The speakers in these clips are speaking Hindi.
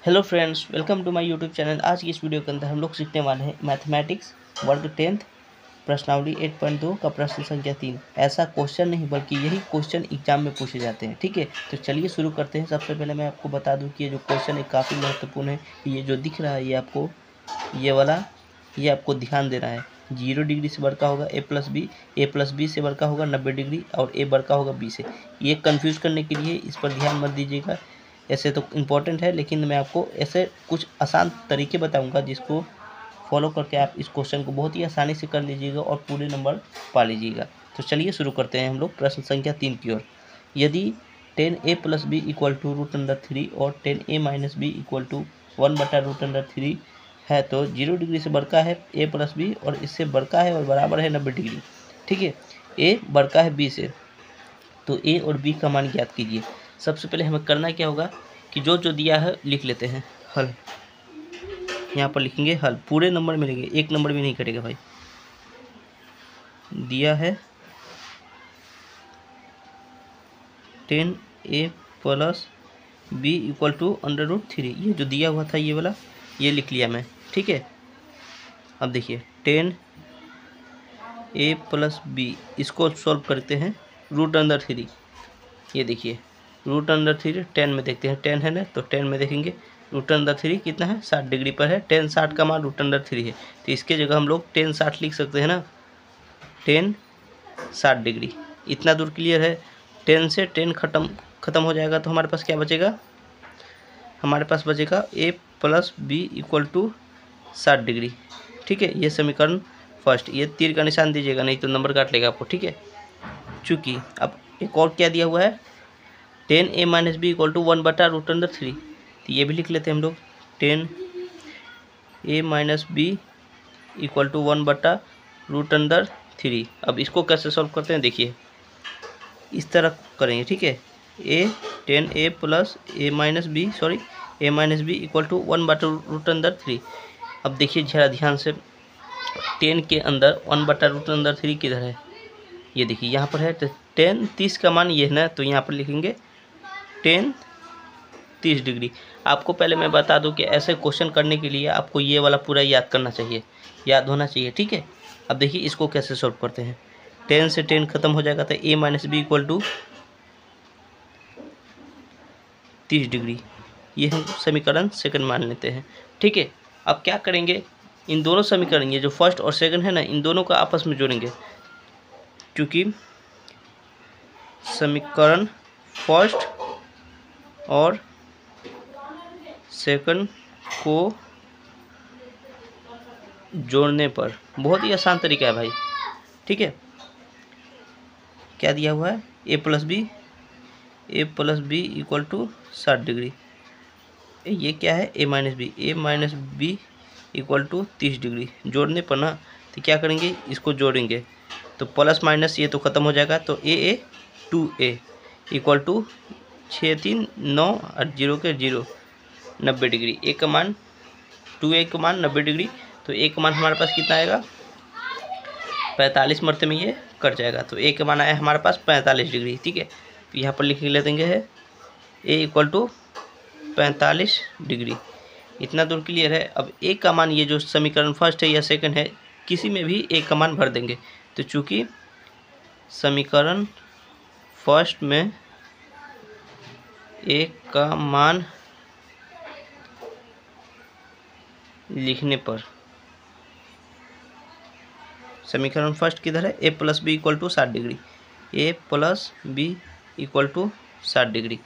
Hello friends, welcome to my YouTube channel. आज की इस वीडियो के अंदर हम लोग सीखने वाले हैं मैथमेटिक्स वर्ग 10th प्रश्नावली 8.2 का प्रश्न संख्या 3। ऐसा क्वेश्चन नहीं बल्कि यही क्वेश्चन एग्जाम में पूछे जाते हैं। ठीक है, तो चलिए शुरू करते हैं। सबसे पहले मैं आपको बता दूं कि ये जो क्वेश्चन है काफ़ी महत्वपूर्ण है। ये जो दिख रहा है ये आपको ये आपको ध्यान देना है। 0 डिग्री से बढ़ का होगा a प्लस बी से बढ़ का होगा 90 डिग्री और a बढ़ का होगा b से। ये कंफ्यूज करने के लिए इस पर ध्यान मत दीजिएगा। ऐसे तो इम्पोर्टेंट है, लेकिन मैं आपको ऐसे कुछ आसान तरीके बताऊंगा जिसको फॉलो करके आप इस क्वेश्चन को बहुत ही आसानी से कर लीजिएगा और पूरे नंबर पा लीजिएगा। तो चलिए शुरू करते हैं हम लोग प्रश्न संख्या 3 की ओर। यदि 10a plus B equal to √3 और 10a minus B equal to 1/√3 है तो 0 डिग्री से बढ़का है a प्लस बी और इससे बढ़का है और बराबर है 90 डिग्री। ठीक है, a बढ़का है b से, तो a और b का मान ज्ञात कीजिए। सबसे पहले हमें करना क्या होगा कि जो जो दिया है लिख लेते हैं। हल यहाँ पर लिखेंगे, हल पूरे नंबर मिलेंगे, एक नंबर भी नहीं कटेगा भाई। दिया है 10a plus B equal to √3, ये जो दिया हुआ था ये वाला ये लिख लिया मैं। ठीक है, अब देखिए 10a प्लस बी इसको सॉल्व करते हैं √3। ये देखिए √3 10 में देखते हैं, 10 है ना, तो 10 में देखेंगे √3 कितना है, 60 डिग्री पर है। 10 60 का मान √3 है, तो इसके जगह हम लोग 10 60 लिख सकते हैं ना, 10 60 डिग्री। इतना दूर क्लियर है। 10 से 10 ख़त्म हो जाएगा तो हमारे पास क्या बचेगा, हमारे पास बचेगा a plus B equal to 60 degree. ठीक है, ये समीकरण फर्स्ट। ये तीर का निशान दीजिएगा नहीं तो नंबर काट लेगा आपको। ठीक है, चूँकि अब एक और क्या दिया हुआ है 10a minus B equal to 1/√3, तो ये भी लिख लेते हैं हम लोग 10a minus B equal to 1/√3। अब इसको कैसे सॉल्व करते हैं देखिए, इस तरह करेंगे। ठीक है, a plus a minus B equal to 1/√3। अब देखिए जरा ध्यान से, 10 के अंदर 1/√3 किधर है, ये देखिए यहाँ पर है। तो 10 30 का मान ये है ना, तो यहाँ पर लिखेंगे 10 30 डिग्री। आपको पहले मैं बता दूं कि ऐसे क्वेश्चन करने के लिए आपको ये वाला पूरा याद करना चाहिए, याद होना चाहिए। ठीक है, अब देखिए इसको कैसे सॉल्व करते हैं। 10 से 10 खत्म हो जाएगा तो a minus B equal to 30 degree, ये हम समीकरण सेकंड मान लेते हैं। ठीक है, अब क्या करेंगे, इन दोनों समीकरण ये जो फर्स्ट और सेकंड है ना, इन दोनों को आपस में जोड़ेंगे। क्योंकि समीकरण फर्स्ट और सेकंड को जोड़ने पर बहुत ही आसान तरीका है भाई। ठीक है, क्या दिया हुआ है, a plus B equal to 60 degree. ये क्या है, a minus B equal to 30 degree. जोड़ने पर ना तो क्या करेंगे, इसको जोड़ेंगे तो प्लस माइनस ये तो ख़त्म हो जाएगा, तो a 2a इक्वल टू 6 3 9 और 0 के 0 90 डिग्री। a का मान 2a का मान 90 डिग्री, तो a का मान हमारे पास कितना आएगा 45 मरते में ये कट जाएगा, तो a का मान आया हमारे पास 45 डिग्री। ठीक है, तो यहाँ पर लिख लेंगे है a इक्वल टू 45 डिग्री। इतना दूर क्लियर है। अब a का मान ये जो समीकरण फर्स्ट है या सेकंड है, किसी में भी a का मान भर देंगे। तो चूँकि समीकरण फर्स्ट में a का मान लिखने पर, समीकरण फर्स्ट किधर है, a plus B equal to 60 degree, a plus B equal to 60 degree.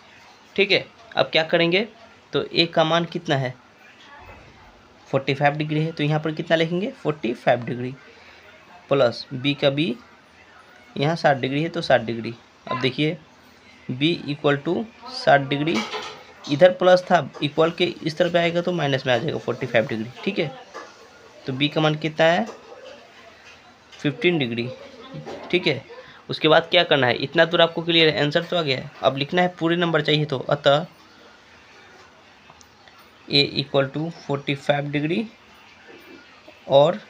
ठीक है, अब क्या करेंगे, तो a का मान कितना है 45 डिग्री है, तो यहाँ पर कितना लिखेंगे 45 डिग्री, प्लस b का b यहाँ 60 डिग्री है तो 60 डिग्री। अब देखिए b इक्वल टू 60 डिग्री, इधर प्लस था, इक्वल के इस तरफ आएगा तो माइनस में आ जाएगा 45 डिग्री। ठीक है, तो b का मान कितना है 15 डिग्री। ठीक है, उसके बाद क्या करना है, इतना दूर आपको क्लियर है, आंसर तो आ गया है। अब लिखना है पूरे नंबर चाहिए, तो अतः a इक्वल टू 45 डिग्री और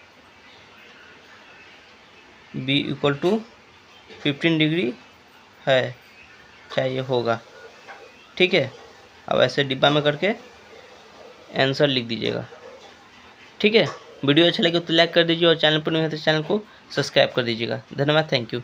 b इक्वल टू 15 डिग्री है, चाहिए होगा। ठीक है, अब ऐसे डिब्बा में करके आंसर लिख दीजिएगा। ठीक है, वीडियो अच्छा लगे तो लाइक कर दीजिए और चैनल पर नहीं है तो चैनल को सब्सक्राइब कर दीजिएगा। धन्यवाद, थैंक यू।